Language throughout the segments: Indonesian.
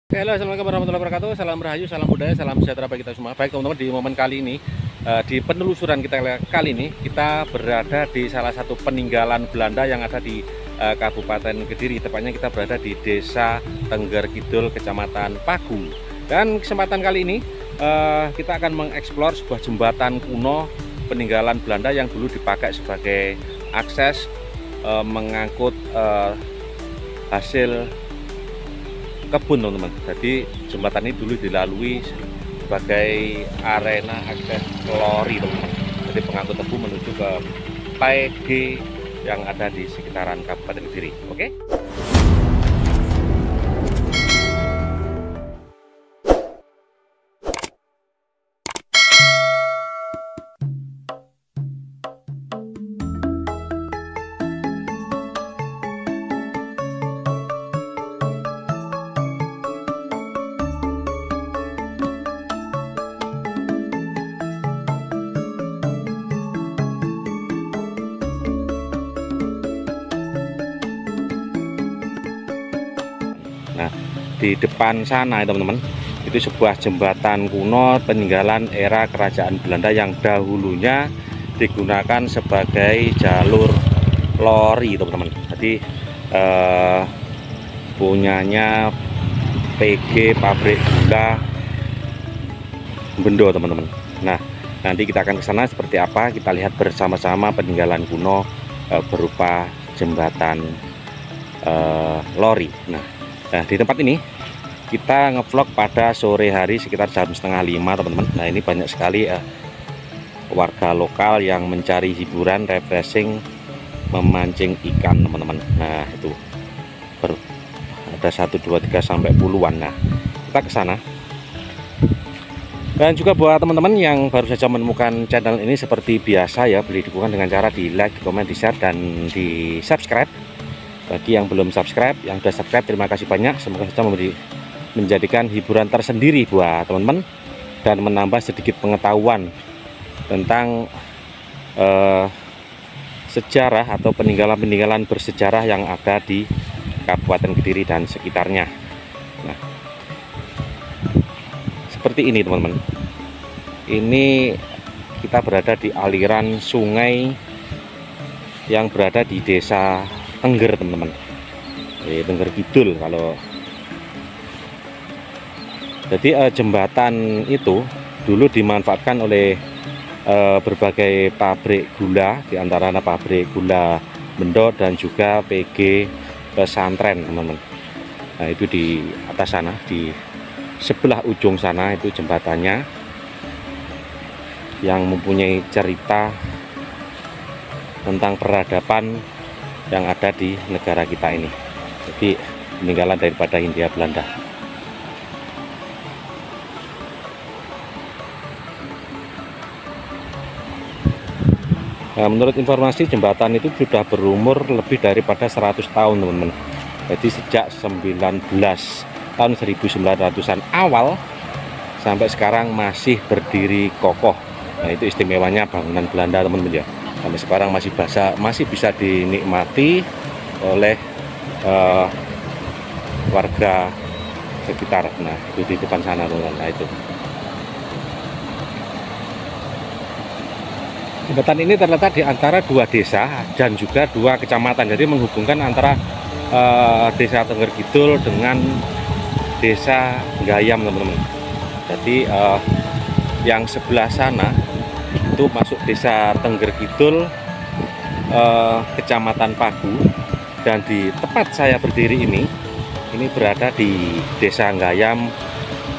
Halo, assalamualaikum warahmatullahi wabarakatuh. Salam rahayu, salam budaya, salam sejahtera bagi kita semua. Baik teman-teman, di momen kali ini, di penelusuran kita kali ini, kita berada di salah satu peninggalan Belanda yang ada di Kabupaten Kediri. Tepatnya kita berada di Desa Tengger Kidul, Kecamatan Pagu. Dan kesempatan kali ini kita akan mengeksplor sebuah jembatan kuno peninggalan Belanda yang dulu dipakai sebagai akses mengangkut hasil kebun, teman-teman. Jadi jembatan ini dulu dilalui sebagai arena akses lori, teman-teman. Jadi pengangkut tebu menuju ke PG yang ada di sekitaran Kabupaten Kediri. Oke. Nah, di depan sana teman-teman, itu sebuah jembatan kuno peninggalan era kerajaan Belanda yang dahulunya digunakan sebagai jalur lori, teman-teman. Jadi punyanya PG Pabrik Gula Bendo, teman-teman. Nah, nanti kita akan ke sana seperti apa, kita lihat bersama-sama peninggalan kuno berupa jembatan lori. Nah, di tempat ini kita ngevlog pada sore hari sekitar jam setengah 5, teman-teman. Nah, ini banyak sekali warga lokal yang mencari hiburan, refreshing, memancing ikan, teman-teman. Nah, itu ada 1, 2, 3 sampai puluhan. Nah, kita ke sana. Dan juga buat teman-teman yang baru saja menemukan channel ini, seperti biasa ya, beri dukungan dengan cara di like, di komen, di share, dan di subscribe. Bagi yang belum subscribe, yang sudah subscribe, terima kasih banyak. Semoga saja menjadikan hiburan tersendiri buat teman-teman dan menambah sedikit pengetahuan tentang sejarah atau peninggalan-peninggalan bersejarah yang ada di Kabupaten Kediri dan sekitarnya. Nah, seperti ini teman-teman. Ini kita berada di aliran sungai yang berada di Desa Tengger, teman-teman. Tengger Kidul kalau. Jadi jembatan itu dulu dimanfaatkan oleh berbagai pabrik gula, diantaranya pabrik gula Bendo dan juga PG Pesantren, teman-teman. Nah, itu di atas sana, di sebelah ujung sana itu jembatannya yang mempunyai cerita tentang peradaban yang ada di negara kita ini. Jadi peninggalan daripada Hindia Belanda. Nah, menurut informasi jembatan itu sudah berumur lebih daripada 100 tahun, teman-teman. Jadi sejak 1900-an awal sampai sekarang masih berdiri kokoh. Nah, itu istimewanya bangunan Belanda, teman-teman ya. Sampai sekarang masih bisa dinikmati oleh warga sekitar. Nah, itu di depan sana, teman-teman. Nah, itu jembatan ini terletak di antara 2 desa dan juga 2 kecamatan. Jadi menghubungkan antara Desa Tengger Kidul dengan Desa Gayam, teman-teman. Jadi yang sebelah sana itu masuk Desa Tengger Kidul, Kecamatan Pagu, dan di tempat saya berdiri ini berada di Desa Gayam,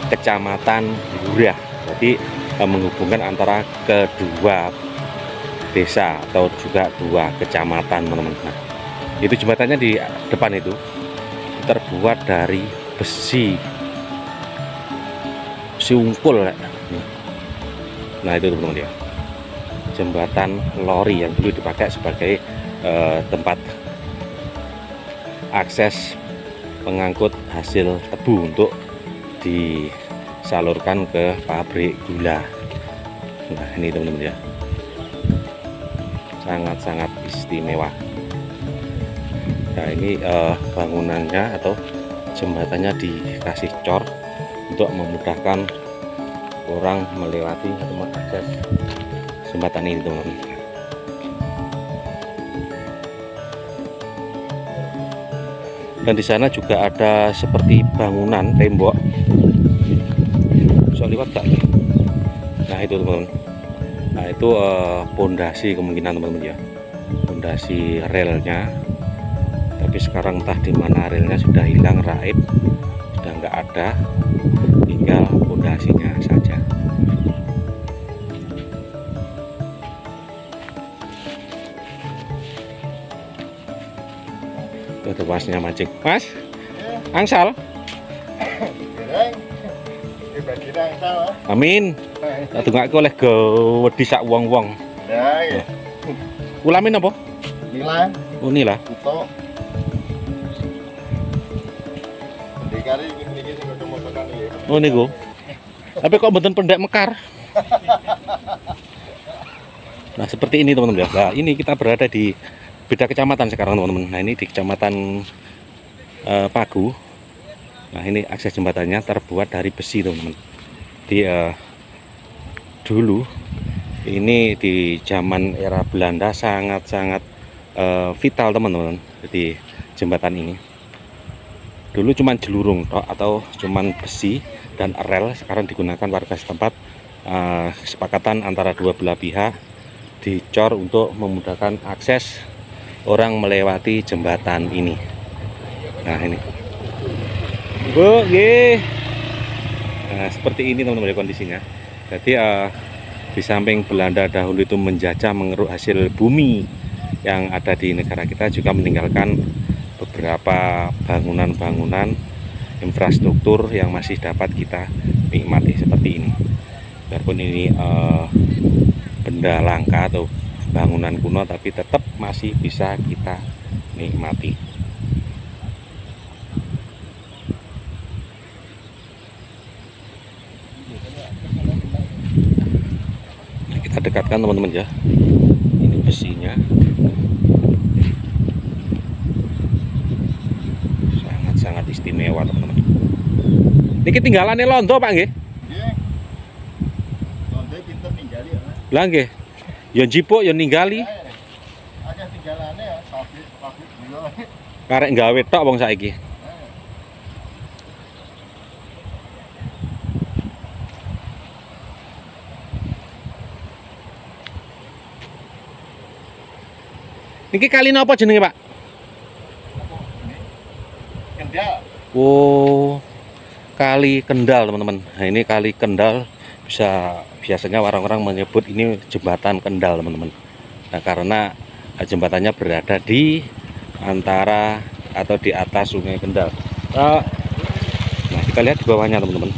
Kecamatan Lurah. Jadi menghubungkan antara kedua desa atau juga 2 kecamatan, teman-teman. Nah, itu jembatannya di depan itu terbuat dari besi unggul. Nah, itu teman-teman ya, jembatan lori yang dulu dipakai sebagai tempat akses pengangkut hasil tebu untuk disalurkan ke pabrik gula. Nah, ini teman-teman ya, sangat-sangat istimewa. Nah, ini bangunannya atau jembatannya dikasih cor untuk memudahkan orang melewati atau mengakses jembatan ini, teman-teman. Dan di sana juga ada seperti bangunan tembok. Bisa lewat gak? Nah itu, teman-teman. Nah itu pondasi kemungkinan, teman-teman ya. Pondasi relnya. Tapi sekarang entah di mana relnya sudah hilang, raib, sudah nggak ada. Tinggal pondasinya saja. Itu masnya mancing, Mas. Angsal. Amin. Tengok oleh wedi sak wong-wong. Ya. Ulamin apa? Nila. Oh nila. Uto. Dikari iki sing udah motoran iki. Oh niku. Tapi kok mboten pendek mekar. Nah, seperti ini, teman-teman ya. Nah, ini kita berada di beda kecamatan sekarang, teman-teman. Nah, ini di Kecamatan Pagu. Nah, ini akses jembatannya terbuat dari besi, teman-teman. Di dulu ini di zaman era Belanda sangat-sangat vital, teman-teman. Jadi jembatan ini dulu cuman jelurung atau cuman besi dan rel. Sekarang digunakan warga setempat, kesepakatan antara dua belah pihak, dicor untuk memudahkan akses orang melewati jembatan ini. Nah ini Bu, nah, seperti ini, teman-teman, kondisinya. Jadi di samping Belanda dahulu itu menjajah, mengeruk hasil bumi yang ada di negara kita, juga meninggalkan beberapa bangunan-bangunan infrastruktur yang masih dapat kita nikmati seperti ini. Biarpun ini benda langka atau bangunan kuno, tapi tetap masih bisa kita nikmati. Nah, kita dekatkan, teman-teman ya. Ini besinya. Sangat istimewa, teman-teman. Niki tinggalannya londo, Pak nggih? Nggih. Londo pinter ninggali ya. Lah nggih. Ya njipuk ya ninggali. Akeh tinggalane ya, pabrik gula. Karek gawe tok wong saiki. Niki kali napa jenenge, Pak? Kendal. Oh, Kali Kendal, teman-teman. Nah, ini Kali Kendal, biasanya orang-orang menyebut ini jembatan Kendal, teman-teman. Nah, karena jembatannya berada di antara atau di atas Sungai Kendal. Nah, kita lihat di bawahnya, teman-teman.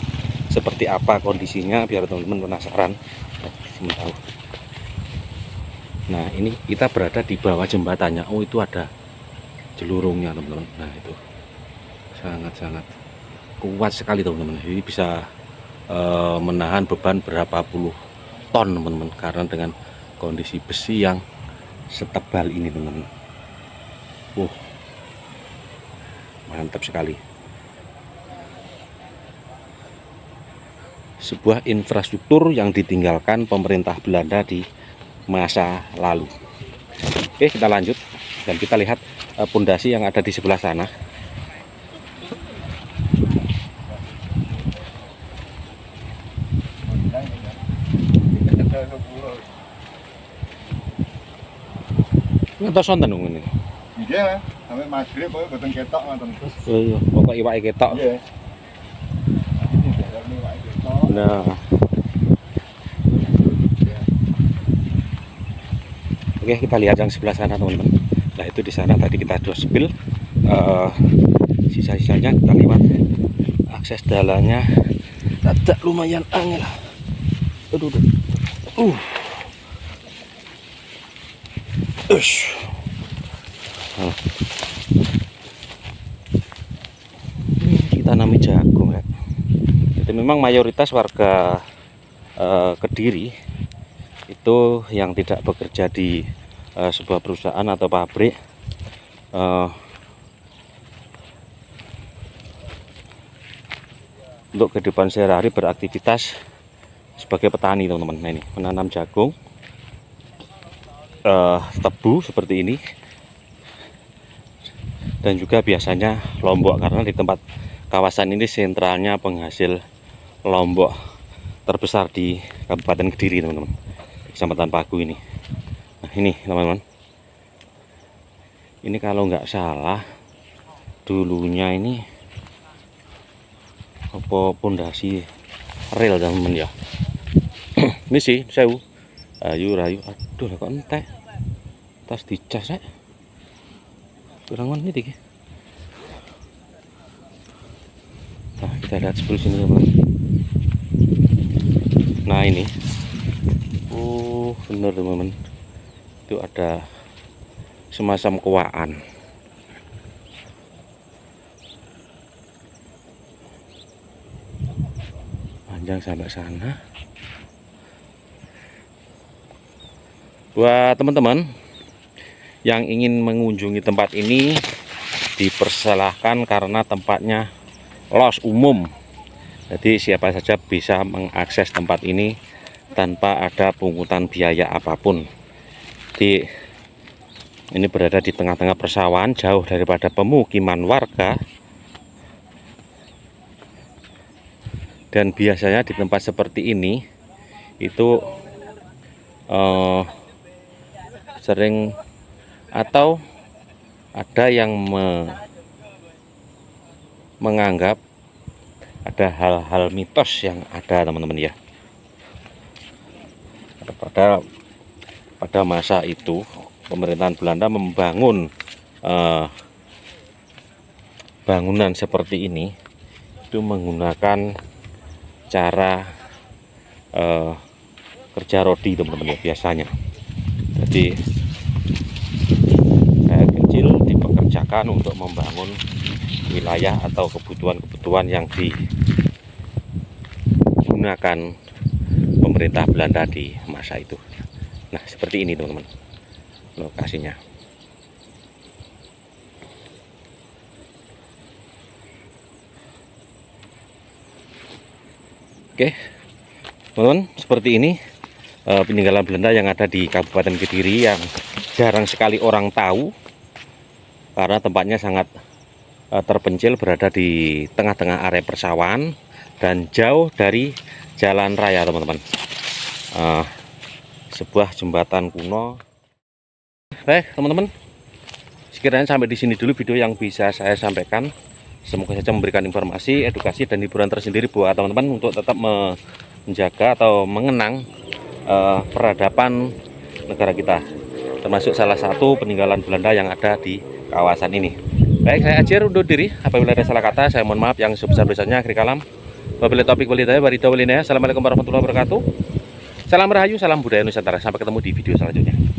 Seperti apa kondisinya, biar teman-teman penasaran. Nah, ini kita berada di bawah jembatannya. Oh, itu ada jelurungnya, teman-teman. Nah, itu sangat-sangat kuat sekali, teman-teman. Ini bisa menahan beban berapa puluh ton, teman-teman, karena dengan kondisi besi yang setebal ini, teman-teman. Mantap sekali. Sebuah infrastruktur yang ditinggalkan pemerintah Belanda di masa lalu. Oke, kita lanjut dan kita lihat pondasi yang ada di sebelah sana. Ngantos sonten ini. Nggih, sampai maghrib kok boten ketok ngoten. Oh iya, pokok iwake ketok. Nggih. Nah. Oke, kita lihat yang sebelah sana, teman-teman. Nah, itu di sana tadi kita sudah spill. Sisa-sisanya kita lewat. Akses jalannya agak lumayan angel. Aduh. Kita nami jagung ya. Jadi memang mayoritas warga Kediri itu yang tidak bekerja di sebuah perusahaan atau pabrik, untuk kehidupan sehari-hari beraktivitas sebagai petani teman-teman. Nah ini menanam jagung, tebu seperti ini, dan juga biasanya lombok, karena di tempat kawasan ini sentralnya penghasil lombok terbesar di Kabupaten Kediri teman-teman, Kecamatan Pagu ini. Nah ini teman-teman, ini kalau nggak salah dulunya ini apa pondasi rel teman-teman ya. Ini sih sewu ayu rayu, aduh kok entek tas dicas ya kurang menit iki. Nah kita lihat sebelah sini teman. Nah ini bener teman-teman, itu ada semacam kuaan. Panjang sampai sana. Buat teman-teman yang ingin mengunjungi tempat ini, dipersilahkan karena tempatnya los umum. Jadi siapa saja bisa mengakses tempat ini tanpa ada pungutan biaya apapun. Jadi ini berada di tengah-tengah persawahan, jauh daripada pemukiman warga. Dan biasanya di tempat seperti ini itu sering atau ada yang menganggap ada hal-hal mitos yang ada teman-teman ya. Pada masa itu pemerintahan Belanda membangun bangunan seperti ini itu menggunakan cara kerja rodi teman-teman ya biasanya. Jadi kayak kecil dipekerjakan untuk membangun wilayah atau kebutuhan-kebutuhan yang digunakan pemerintah Belanda di masa itu. Nah seperti ini teman-teman lokasinya. Oke teman-teman, seperti ini peninggalan Belanda yang ada di Kabupaten Kediri yang jarang sekali orang tahu karena tempatnya sangat terpencil, berada di tengah-tengah area persawahan dan jauh dari jalan raya teman-teman. Sebuah jembatan kuno. Baik teman-teman, sekiranya sampai di sini dulu video yang bisa saya sampaikan. Semoga saja memberikan informasi, edukasi, dan hiburan tersendiri buat teman-teman untuk tetap menjaga atau mengenang peradaban negara kita, termasuk salah satu peninggalan Belanda yang ada di kawasan ini. Baik, saya Ajir undur diri. Apabila ada salah kata, saya mohon maaf yang sebesar-besarnya. Akhir kalam, wabillahi taufiq wal hidayah, Assalamualaikum warahmatullahi wabarakatuh. Salam Rahayu, salam budaya Nusantara. Sampai ketemu di video selanjutnya.